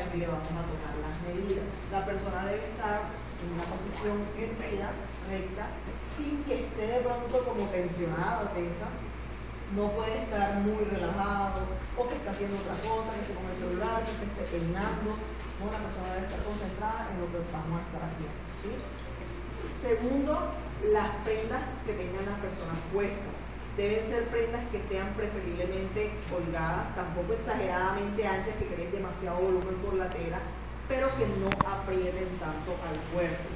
aquí le vamos a tomar las medidas. La persona debe estar en una posición erguida, recta, sin que esté de pronto como tensionada o tensa. No puede estar muy relajado o que está haciendo otra cosa, que esté con el celular, que se esté peinando. No, la persona debe estar concentrada en lo que vamos a estar haciendo, ¿sí? Segundo, las prendas que tengan las personas puestas. Deben ser prendas que sean preferiblemente holgadas, tampoco exageradamente anchas, que creen demasiado volumen por la tela, pero que no aprieten tanto al cuerpo.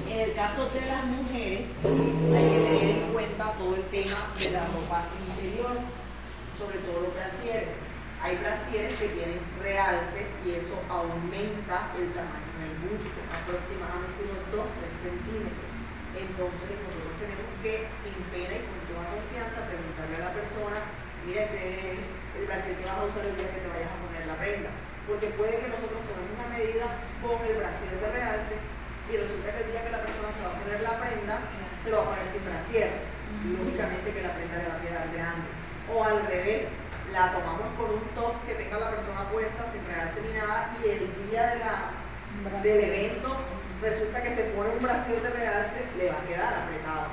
En el caso de las mujeres, hay que tener en cuenta todo el tema de la ropa interior, sobre todo los brasieres. Hay brasieres que tienen realce y eso aumenta el tamaño del busto, aproximadamente unos 2-3 centímetros. Entonces nosotros tenemos que, sin pena y con toda confianza, preguntarle a la persona: mira, ese es el brasier que vas a usar el día que te vayas a poner la prenda. Porque puede que nosotros tomemos una medida con el brasier de realce y resulta que el día que la persona se va a poner la prenda, se lo va a poner sin brasier. Lógicamente que la prenda le va a quedar grande. O al revés, la tomamos con un top que tenga la persona puesta sin realce ni nada, y el día del evento resulta que se pone un brasier de realce, le va a quedar apretado.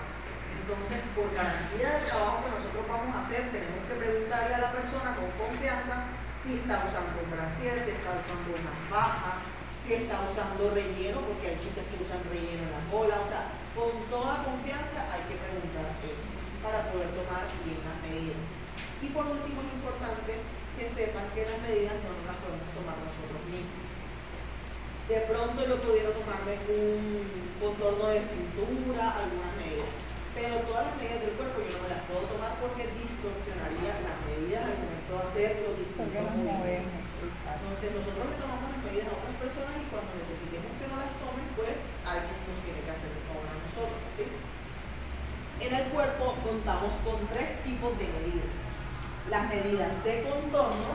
Entonces, por garantía del trabajo que nosotros vamos a hacer, tenemos que preguntarle a la persona con confianza si está usando un brasier, si está usando una faja, si está usando relleno, porque hay chicas que usan relleno en las bolas. O sea, con toda confianza hay que preguntar eso para poder tomar bien las medidas. Y por último, es importante que sepan que las medidas no las podemos tomar nosotros mismos. De pronto yo pudiera tomarme un contorno de cintura, algunas medidas, pero todas las medidas del cuerpo yo no me las puedo tomar porque distorsionaría las medidas al momento de hacer los distintos movimientos. Entonces nosotros le tomamos las medidas a otras personas y cuando necesitemos que no las tomen, pues alguien nos tiene que hacer el favor a nosotros, ¿sí? En el cuerpo contamos con 3 tipos de medidas. Las medidas de contorno,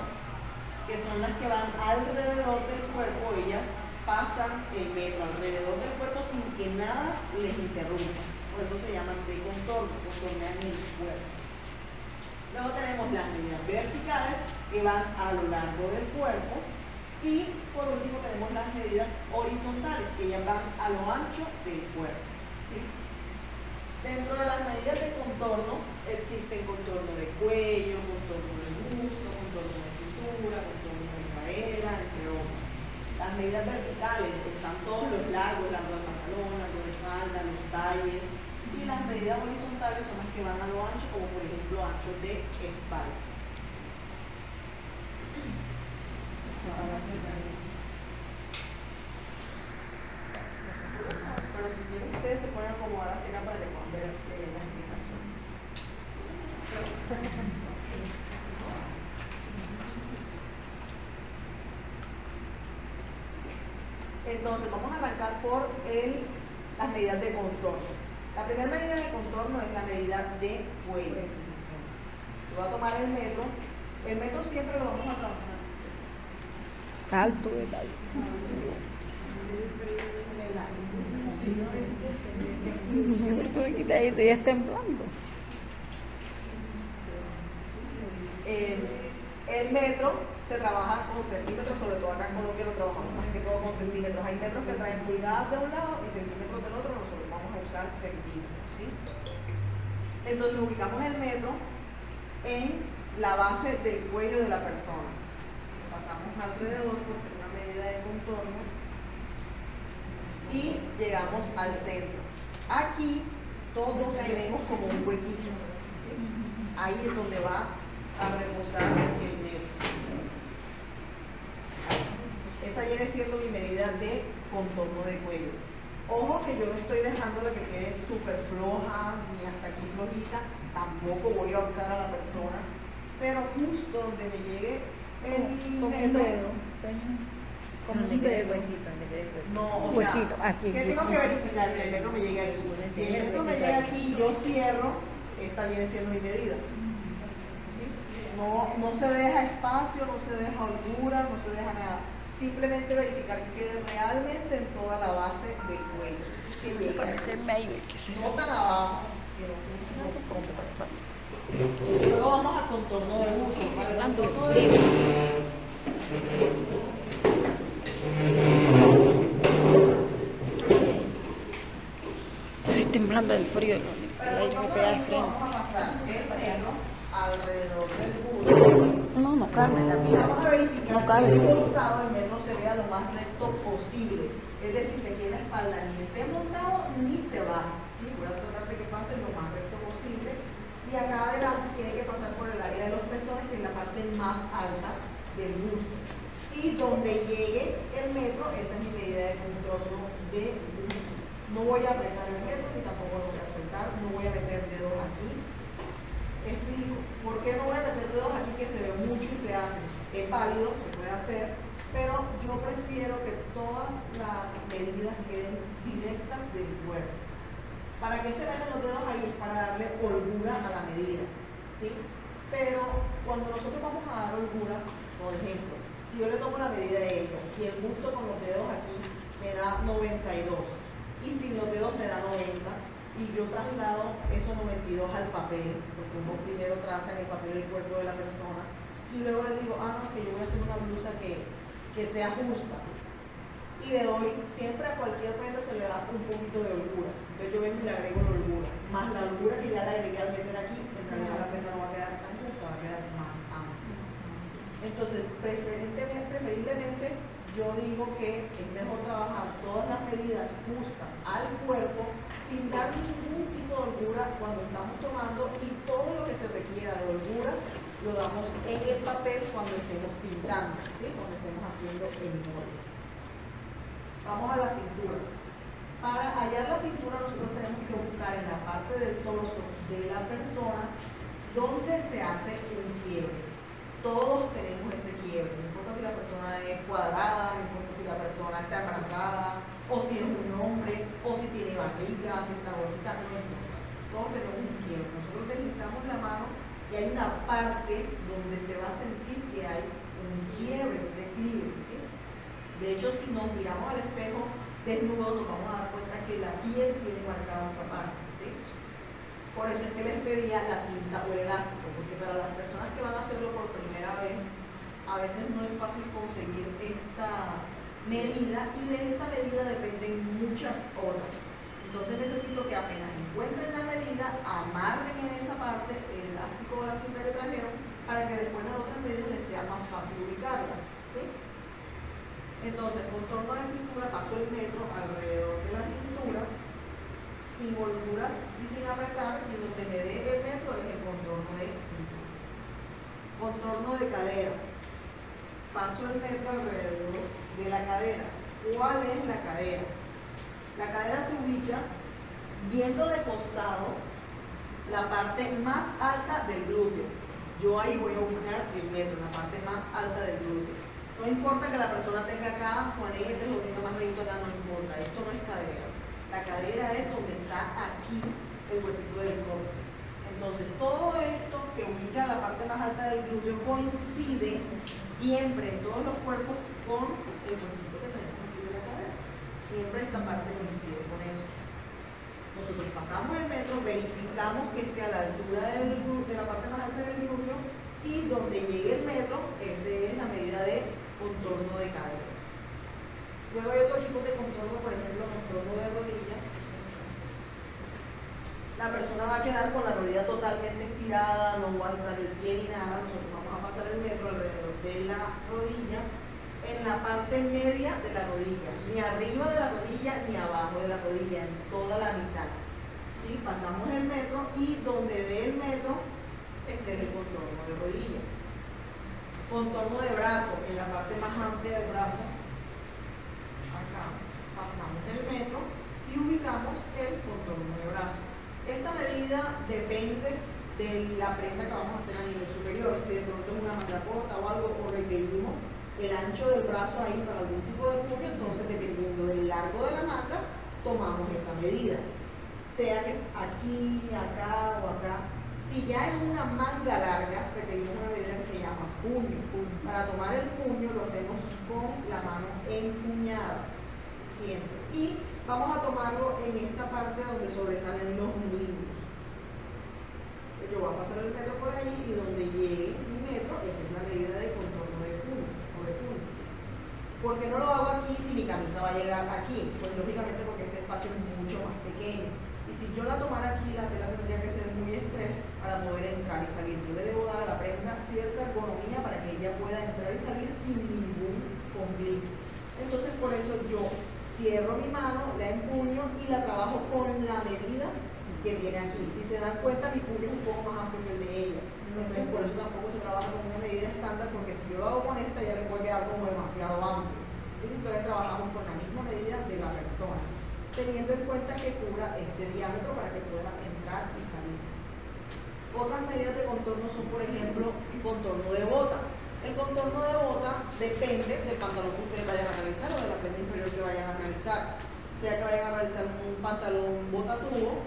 que son las que van alrededor del cuerpo, ellas pasan el metro alrededor del cuerpo sin que nada les interrumpa. Por eso se llaman de contorno, contornean el cuerpo. Luego tenemos las medidas verticales, que van a lo largo del cuerpo. Y por último tenemos las medidas horizontales, que ellas van a lo ancho del cuerpo, ¿sí? Dentro de las medidas de contorno existen contorno de cuello, contorno de busto, contorno de cintura, contorno de cadera, entre otros. Las medidas verticales están todos los largos, largo de pantalón, largo de falda, los talles. Y las medidas horizontales son las que van a lo ancho, como por ejemplo ancho de espalda. Pero si quieren ustedes se pueden acomodar así para que puedan ver la explicación. Entonces vamos a arrancar por las medidas de contorno. La primera medida de contorno es la medida de cuello. Yo voy a tomar el metro. El metro siempre lo vamos a trabajar alto, ¿verdad? Estoy temblando. El metro se trabaja con centímetros, sobre todo acá en Colombia lo trabajamos más que todo con centímetros. Hay metros que traen pulgadas de un lado y centímetros del otro, nosotros vamos a usar centímetros, ¿sí? Entonces ubicamos el metro en la base del cuello de la persona. Lo pasamos alrededor por ser una medida de contorno y llegamos al centro. Aquí todos tenemos como un huequito, ¿sí? Ahí es donde va a reposar el metro. Esa viene siendo mi medida de contorno de cuello. Ojo que yo no estoy dejándola que quede súper floja ni hasta aquí flojita, tampoco voy a ahorcar a la persona, pero justo donde me llegue el metro, Como un dedo. no, o sea, aquí, que tengo que verificar que el metro me llegue aquí. Si el metro me llega aquí y yo cierro, esta viene siendo mi medida. No se deja espacio, no se deja holgura, no se deja nada. Simplemente verificar que quede realmente en toda la base del cuello. Que llegue aquí. No tan abajo, sino un poco. Luego vamos a contorno de busto. Para el contorno de busto, temblando del frío, Pero el aire me pega de frente. vamos a pasar el metro alrededor del busto. No, no cabe. Y vamos a verificar No que cabe. el costado del metro se vea lo más recto posible. Es decir, que aquí en la espalda ni esté montado ni se baje. ¿Sí? Voy a tratar de que pase lo más recto posible. Y acá adelante tiene que pasar por el área de los pezones, que es la parte más alta del busto. Y donde llegue el metro, esa es mi medida de contorno de busto. No voy a apretar el metro, ni tampoco lo voy a soltar, no voy a meter dedos aquí. Explico, ¿por qué no voy a meter dedos aquí que se ve mucho y se hace? Es válido, se puede hacer, pero yo prefiero que todas las medidas queden directas del cuerpo. ¿Para qué se meten los dedos ahí? Es para darle holgura a la medida, ¿sí? Pero cuando nosotros vamos a dar holgura, por ejemplo, si yo le tomo la medida de ella y el busto con los dedos aquí me da 92 y sin los dedos me da 90, y yo traslado esos 92 al papel, porque uno primero traza en el papel el cuerpo de la persona, y luego le digo, no, es que yo voy a hacer una blusa que sea justa. Y le doy, siempre a cualquier prenda se le da un poquito de holgura. Entonces yo vengo y le agrego la holgura, más la holgura que ya le agregué al meter aquí, en realidad la prenda no va a quedar tan justa, va a quedar más amplia. Entonces, preferiblemente, yo digo que es mejor trabajar todas las medidas justas al cuerpo sin dar ningún tipo de holgura cuando estamos tomando, y todo lo que se requiera de holgura lo damos en el papel cuando estemos pintando, ¿sí? Cuando estemos haciendo el molde. Vamos a la cintura. Para hallar la cintura nosotros tenemos que buscar en la parte del torso de la persona donde se hace un quiebre. Todos tenemos ese quiebre, no importa si la persona es cuadrada, no importa si la persona está embarazada, o si es un hombre, o si tiene barriga, si está gordita, no importa. Todos tenemos un quiebre. Nosotros deslizamos la mano y hay una parte donde se va a sentir que hay un quiebre, un declive, ¿sí? De hecho, si nos miramos al espejo desnudo, nos vamos a dar cuenta que la piel tiene marcada esa parte, ¿sí? Por eso es que les pedía la cinta o el elástico, porque para las personas que van a hacerlo por primera vez, a veces no es fácil conseguir esta medida, y de esta medida dependen muchas otras. Entonces necesito que apenas encuentren la medida, amarren en esa parte el elástico o la cinta que trajeron, para que después las otras medidas les sea más fácil ubicarlas, ¿sí? Entonces, contorno de cintura, paso el metro alrededor de la cintura, sin holguras y sin apretar, y donde me dé el metro es el contorno de cintura. Contorno de cadera. Paso el metro alrededor de la cadera. ¿Cuál es la cadera? La cadera se ubica viendo de costado la parte más alta del glúteo. Yo ahí voy a buscar el metro, la parte más alta del glúteo. No importa que la persona tenga acá juanetes o tenga más relito acá, no importa. Esto no es cadera. La cadera es donde está aquí el huesito del coxis. Entonces, todo esto que ubica la parte más alta del glúteo coincide siempre en todos los cuerpos con el huesito que tenemos aquí de la cadera. Siempre esta parte coincide con eso. Nosotros pasamos el metro, verificamos que esté a la altura de la parte más alta del glúteo, y donde llegue el metro, esa es la medida de contorno de cadera. Luego hay otro tipo de contorno, por ejemplo, contorno de rodilla. La persona va a quedar con la rodilla totalmente estirada, no va a alzar el pie ni nada. Nosotros vamos a pasar el metro alrededor de la rodilla, en la parte media de la rodilla, ni arriba de la rodilla ni abajo de la rodilla, en toda la mitad. ¿Sí? Pasamos el metro, y donde dé el metro, ese es el contorno de rodilla. Contorno de brazo, en la parte más amplia del brazo. Acá pasamos el metro y ubicamos el contorno de brazo. Esta medida depende de la prenda que vamos a hacer a nivel superior. Si de pronto es una manga corta o algo, o requerimos el ancho del brazo ahí para algún tipo de puño, entonces dependiendo del largo de la manga, tomamos esa medida. Sea que es aquí, acá o acá. Si ya es una manga larga, requerimos una medida que se llama puño. Para tomar el puño lo hacemos con la mano empuñada, siempre. Y vamos a tomarlo en esta parte donde sobresalen los nudillos. Yo voy a pasar el metro por ahí, y donde llegue mi metro, esa es la medida de contorno de puño o de puño. ¿Por qué no lo hago aquí si mi camisa va a llegar aquí? Pues lógicamente porque este espacio es mucho más pequeño. Y si yo la tomara aquí, la tela tendría que ser muy estrecha para poder entrar y salir. Yo le debo dar a la prenda cierta ergonomía para que ella pueda entrar y salir sin ningún conflicto. Entonces, por eso yo cierro mi mano, la empuño y la trabajo con la medida que tiene aquí. Si se dan cuenta, mi puño es un poco más amplio que el de ella. Entonces, por eso tampoco se trabaja con una medida estándar, porque si yo lo hago con esta, ya le puede quedar como demasiado amplio. Entonces, trabajamos con la misma medida de la persona, teniendo en cuenta que cubra este diámetro para que pueda entrar y salir. Otras medidas de contorno son, por ejemplo, el contorno de bota. El contorno de bota depende del pantalón que ustedes vayan a realizar o de la prenda inferior que vayan a realizar. Sea que vayan a realizar un pantalón bota tubo,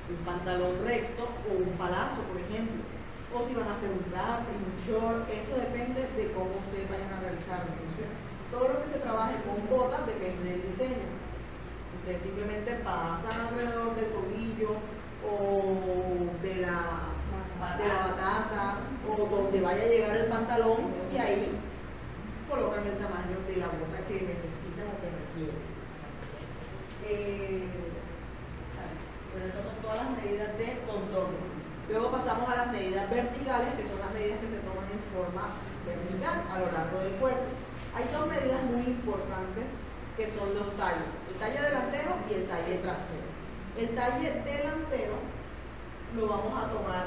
un pantalón recto o un palazo, por ejemplo. O si van a hacer un capri, un short, eso depende de cómo ustedes vayan a realizarlo. Entonces, todo lo que se trabaje con botas depende del diseño. Ustedes simplemente pasan alrededor del tobillo o de la batata o donde vaya a llegar el pantalón y ahí colocan el tamaño de la bota que necesitan o que requieren. Bueno, esas son todas las medidas de contorno. Luego pasamos a las medidas verticales, que son las medidas que se toman en forma vertical a lo largo del cuerpo. Hay dos medidas muy importantes que son los talles, el talle delantero y el talle trasero. El talle delantero lo vamos a tomar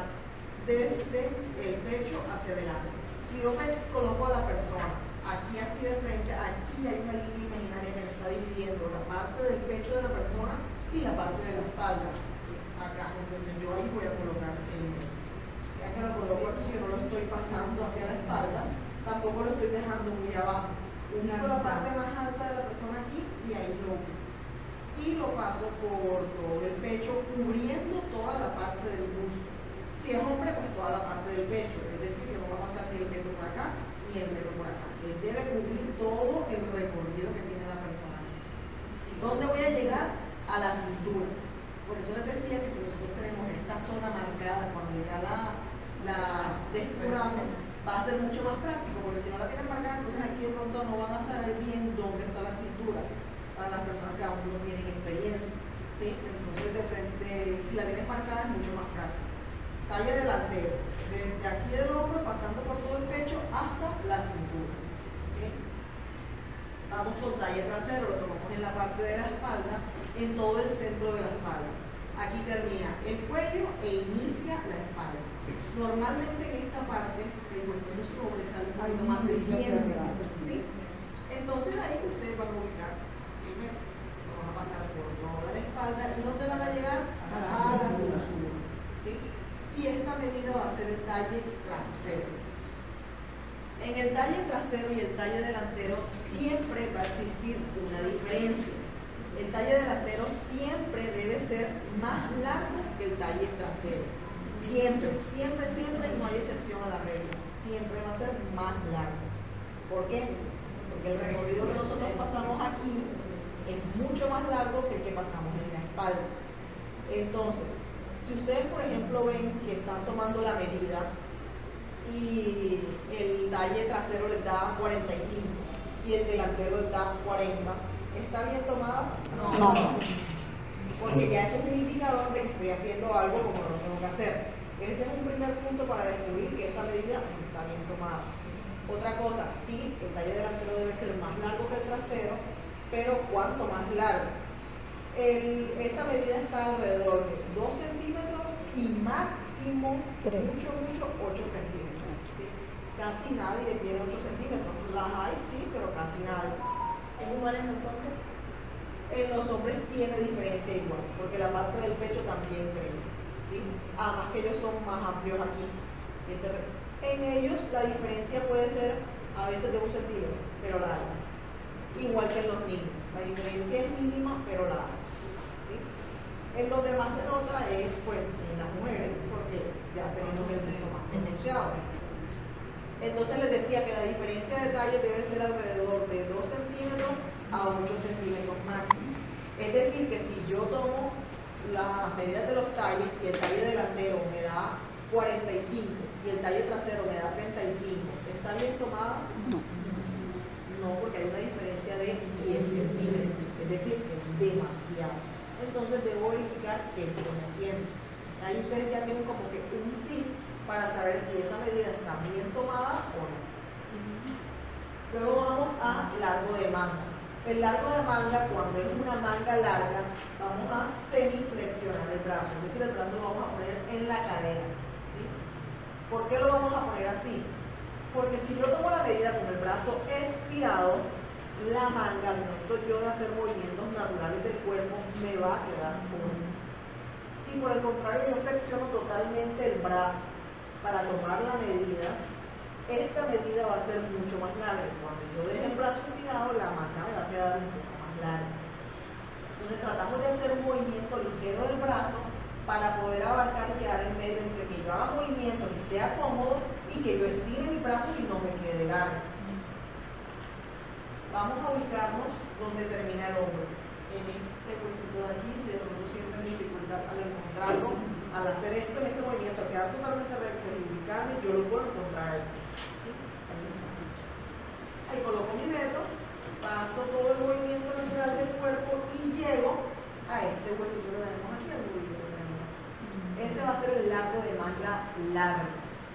desde el pecho hacia adelante. Si yo me coloco a la persona aquí así de frente, aquí hay una línea imaginaria que me está dividiendo la parte del pecho de la persona y la parte de la espalda. Acá, entonces yo ahí voy a colocar el dedo. Ya que lo coloco aquí, yo no lo estoy pasando hacia la espalda, tampoco lo estoy dejando muy abajo. Unico la parte más alta de la persona aquí y ahí lo uno. Y lo paso por todo el pecho, cubriendo toda la parte del busto. Si es hombre, pues toda la parte del pecho, es decir, que no va a pasar ni el metro por acá ni el metro por acá. Él debe cubrir todo el recorrido que tiene la persona. ¿Dónde voy a llegar? A la cintura. Por eso les decía que si nosotros tenemos esta zona marcada, cuando ya la descuramos, va a ser mucho más práctico, porque si no la tienen marcada, entonces aquí de pronto no van a saber bien dónde está la cintura para las personas que aún no tienen experiencia. ¿Sí? Entonces, de frente, si la tienen marcada, es mucho más práctico. Talle delantero, desde aquí del hombro, pasando por todo el pecho hasta la cintura. ¿Okay? Vamos con talle trasero, lo tomamos en la parte de la espalda, en todo el centro de la espalda. Aquí termina el cuello e inicia la espalda. Normalmente en esta parte el huesito sobresale un poquito más, se siente. ¿Sí? Entonces ahí ustedes van a ubicar el metro. Lo van a pasar por toda la espalda y ¿dónde van a llegar? A la cintura. ¿Sí? Y esta medida va a ser el talle trasero. En el talle trasero y el talle delantero siempre va a existir una diferencia. El talle delantero siempre debe ser más largo que el talle trasero. Siempre, siempre, siempre, no hay excepción a la regla. Siempre va a ser más largo. ¿Por qué? Porque el recorrido que nosotros pasamos aquí es mucho más largo que el que pasamos en la espalda. Entonces, si ustedes, por ejemplo, ven que están tomando la medida y el talle trasero les da 45 y el delantero les da 40, ¿está bien tomada? No. Porque ya es un indicador de que estoy haciendo algo como lo tengo que hacer. Ese es un primer punto para descubrir que esa medida está bien tomada. Otra cosa, sí, el talle delantero debe ser más largo que el trasero, pero ¿cuánto más largo? Esa medida está alrededor de 2 centímetros y máximo, mucho, 8 centímetros. ¿Sí? Casi nadie tiene 8 centímetros. Las hay, sí, pero casi nadie. ¿Es igual en los hombres? En los hombres tiene diferencia igual, porque la parte del pecho también crece. ¿Sí? Además que ellos son más amplios aquí. En ellos la diferencia puede ser a veces de 1 centímetro, pero la hay. Igual que en los niños. La diferencia es mínima, pero la hay. ¿Sí? En donde más se nota es pues en las mujeres, porque ya tenemos el gusto más pronunciado. Entonces les decía que la diferencia de talle debe ser alrededor de 2 centímetros a 8 centímetros máximo. Es decir, que si yo tomo las medidas de los talles y el talle delantero me da 45 y el talle trasero me da 35, ¿está bien tomada? No. No, porque hay una diferencia de 10 centímetros, es decir, es demasiado. entonces debo verificar qué estoy haciendo. Ahí ustedes ya tienen como que un tip para saber si esa medida está bien tomada o no. Luego vamos a largo de manga. El largo de manga, cuando es una manga larga, vamos a semiflexionar el brazo, es decir, el brazo lo vamos a poner en la cadera, ¿sí? ¿Por qué lo vamos a poner así? Porque si yo tomo la medida con el brazo estirado, la manga, al momento yo de hacer movimientos naturales del cuerpo, me va a quedar corta. Si por el contrario yo flexiono totalmente el brazo para tomar la medida, esta medida va a ser mucho más larga. Cuando yo deje el brazo estirado, la manga me va a quedar un poco más larga. Entonces tratamos de hacer un movimiento ligero del brazo para poder abarcar y quedar en medio entre que yo haga movimiento y sea cómodo y que yo estire mi brazo y no me quede largo. Vamos a ubicarnos donde termina el hombro. En este huesito de aquí, si de pronto sienten dificultad al encontrarlo, al hacer esto en este movimiento, al quedar totalmente recto y ubicarme, yo lo puedo encontrar aquí. ¿Sí? Ahí coloco mi metro, paso todo el movimiento natural del cuerpo y llego a este huesito que tenemos aquí, al nudillo que tenemos aquí. Ese va a ser el largo de manga larga.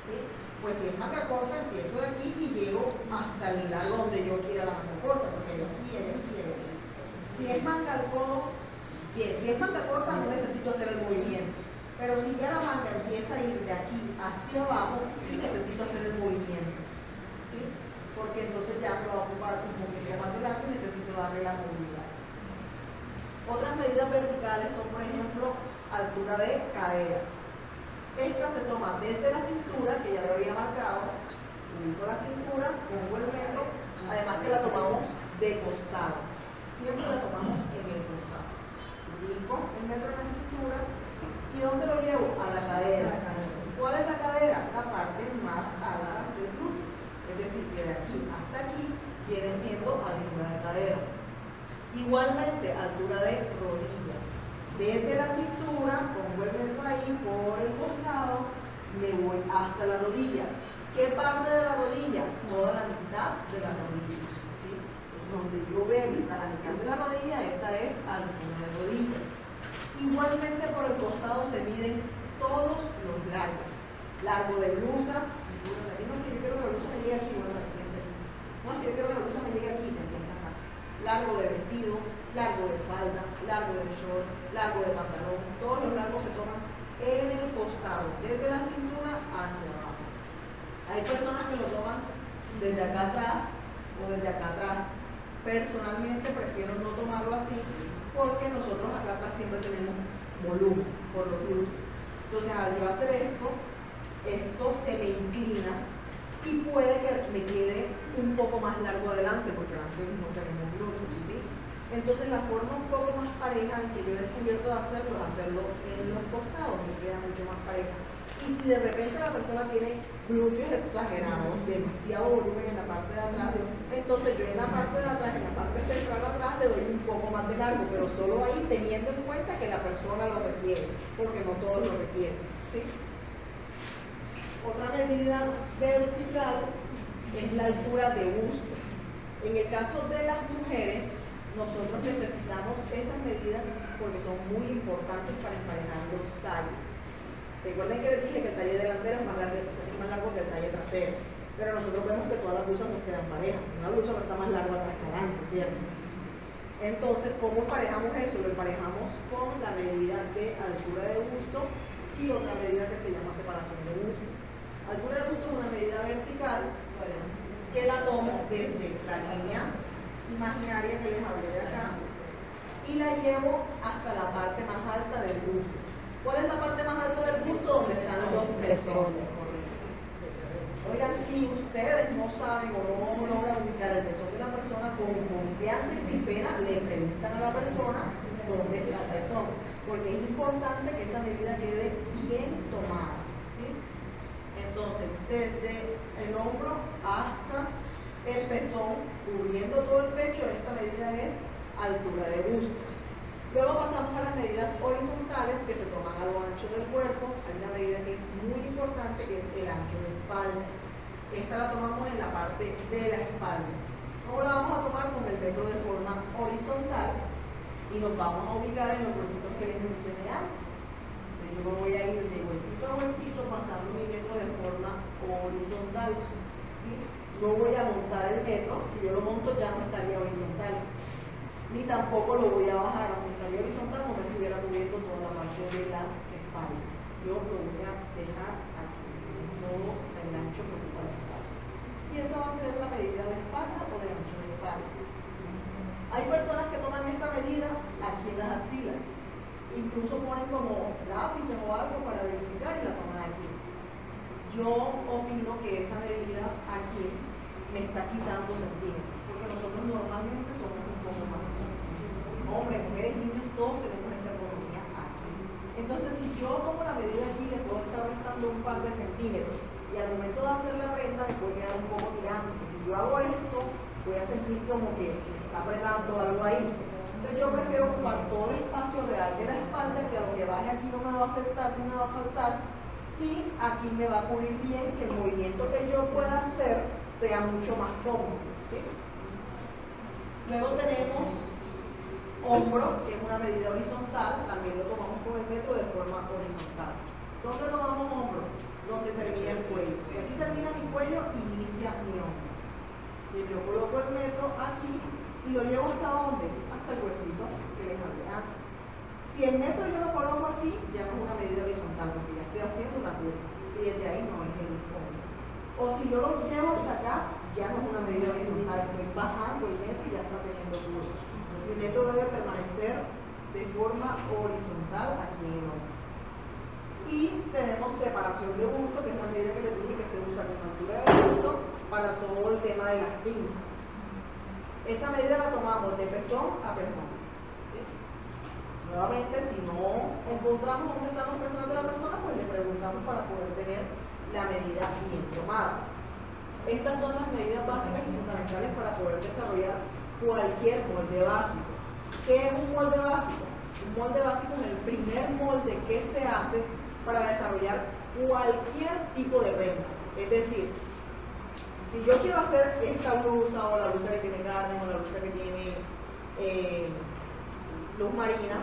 ¿Sí? Pues si es manga corta, empiezo de aquí y llego hasta el largo donde yo quiera la manga corta, porque yo aquí, aquí, aquí. Si es manga al codo, bien, si es manga corta no necesito hacer el movimiento, pero si ya la manga empieza a ir de aquí hacia abajo, sí necesito hacer el movimiento, ¿sí? Porque entonces ya me va a ocupar un poquito más de largo y necesito darle la movilidad. Otras medidas verticales son, por ejemplo, altura de cadera. Esta se toma desde la cintura, que ya lo había marcado, ubico la cintura, pongo el metro, además que la tomamos de costado. Siempre la tomamos en el costado. Ubico el metro en la cintura. ¿Y dónde lo llevo? A la cadera. ¿Cuál es la cadera? La parte más alta del glúteo. Es decir, que de aquí hasta aquí viene siendo altura de cadera. Igualmente, altura de rodilla. Desde la cintura, pongo el metro ahí por el costado, me voy hasta la rodilla. ¿Qué parte de la rodilla? Toda la mitad de la rodilla. Donde yo veo a la mitad de la rodilla, esa es altura de rodilla. Igualmente por el costado se miden todos los largos. Largo de blusa, no, que yo quiero que la blusa me llegue aquí, bueno, aquí está aquí. No, que yo quiero que la blusa me llegue aquí, aquí está acá. Largo de vestido, largo de falda, largo de short, largo de pantalón, todos los largos se toman en el costado, desde la cintura hacia abajo. Hay personas que lo toman desde acá atrás o desde acá atrás. Personalmente prefiero no tomarlo así porque nosotros acá atrás siempre tenemos volumen por los glúteos. Entonces al yo hacer esto se me inclina y puede que me quede un poco más largo adelante porque adelante no tenemos glúteos, ¿sí? Entonces la forma un poco más pareja que yo he descubierto de hacerlo es hacerlo en los costados, me queda mucho más pareja. Y si de repente la persona tiene glúteos exagerados, demasiado volumen en la parte de atrás, entonces yo en la parte de atrás, en la parte central de atrás, le doy un poco más de largo, pero solo ahí teniendo en cuenta que la persona lo requiere, porque no todos lo requieren, ¿sí? Otra medida vertical es la altura de busto. En el caso de las mujeres, nosotros necesitamos esas medidas porque son muy importantes para emparejar los talles. Recuerden que les dije que el talle delantero es más largo que el talle trasero, pero nosotros vemos que todas las blusas nos quedan parejas. Una blusa no está más larga atrás que adelante, ¿cierto? Entonces, ¿cómo emparejamos eso? Lo emparejamos con la medida de altura de busto y otra medida que se llama separación de busto. Altura de busto es una medida vertical que la tomo desde la línea imaginaria que les hablé de acá y la llevo hasta la parte más alta del busto. ¿Cuál es la parte más alta del busto? Donde están los pezones. Oigan, si ustedes no saben o no logran ubicar el pezón de una persona con confianza y sin pena, le preguntan a la persona dónde está el pezón, porque es importante que esa medida quede bien tomada, ¿sí? Entonces, desde el hombro hasta el pezón, cubriendo todo el pecho, esta medida es altura de busto. Luego pasamos a las medidas horizontales que se toman a lo ancho del cuerpo. Hay una medida que es muy importante que es el ancho de espalda. Esta la tomamos en la parte de la espalda. ¿Cómo la vamos a tomar? Con el dedo de forma horizontal. y nos vamos a ubicar en los huesitos que les mencioné antes. Entonces, yo me voy a ir de huesito a huesito pasando mi metro de forma horizontal. ¿Sí? No voy a montar el metro, si yo lo monto ya no estaría horizontal, ni tampoco lo voy a bajar, aunque estaría horizontal no me estuviera moviendo toda la parte de la espalda. Yo lo voy a dejar aquí, no el ancho por toda la espalda. Y esa va a ser la medida de espalda o de ancho de espalda. Hay personas que toman esta medida aquí en las axilas, incluso ponen como lápices o algo para verificar y la toman aquí. Yo opino que esa medida aquí me está quitando centímetros, porque nosotros normalmente somos un poco más así. Hombres, mujeres, niños, todos tenemos esa ergonomía aquí. Entonces, si yo tomo la medida aquí, le puedo estar restando un par de centímetros, y al momento de hacer la prenda me puede quedar un poco tirante, que si yo hago esto, voy a sentir como que me está apretando algo ahí. Entonces yo prefiero ocupar todo el espacio real de la espalda, que a lo que baje aquí no me va a afectar ni me va a faltar, y aquí me va a cubrir bien, que el movimiento que yo pueda hacer sea mucho más cómodo. ¿Sí? Luego tenemos hombro, que es una medida horizontal, también lo tomamos con el metro de forma horizontal. ¿Dónde tomamos hombro? Donde termina el cuello. Si aquí termina mi cuello, inicia mi hombro. Y yo coloco el metro aquí y lo llevo hasta ¿dónde? Hasta el huesito que les hablé antes. Si el metro yo lo coloco así, ya no es una medida horizontal, porque ya estoy haciendo una curva. Y desde ahí no es el hombro. O si yo lo llevo hasta acá, ya no es una medida horizontal, estoy bajando el metro y ya está teniendo curva. El metro debe permanecer de forma horizontal aquí en el hombro. Y tenemos separación de busto, que es la medida que les dije que se usa con altura de busto para todo el tema de las pinzas. Esa medida la tomamos de pezón a pezón. ¿Sí? Nuevamente, si no encontramos dónde están los pezones de la persona, pues le preguntamos para poder tener la medida bien tomada. Estas son las medidas básicas y fundamentales para poder desarrollar cualquier molde básico. ¿Qué es un molde básico? Un molde básico es el primer molde que se hace para desarrollar cualquier tipo de prenda. Es decir, si yo quiero hacer esta blusa, o la blusa que tiene carne, o la blusa que tiene luz marina,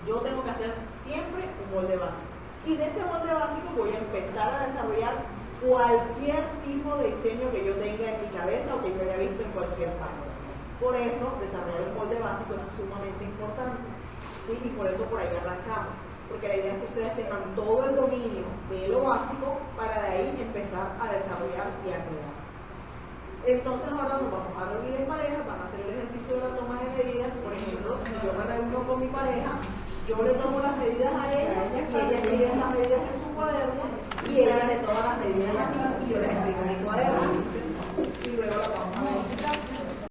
yo tengo que hacer siempre un molde básico. Y de ese molde básico voy a empezar a desarrollar cualquier tipo de diseño que yo tenga en mi cabeza o que yo haya visto en cualquier parte. Por eso, desarrollar un molde básico es sumamente importante. ¿Sí? Y por eso por ahí arrancamos. Porque la idea es que ustedes tengan todo el dominio de lo básico para de ahí empezar a desarrollar y a crear. Entonces ahora nos vamos a reunir en pareja, van a hacer el ejercicio de la toma de medidas. Por ejemplo, si yo me reúno con mi pareja, yo le tomo las medidas a ella y ella escribe esas medidas en su cuaderno y ella me toma las medidas a mí y yo les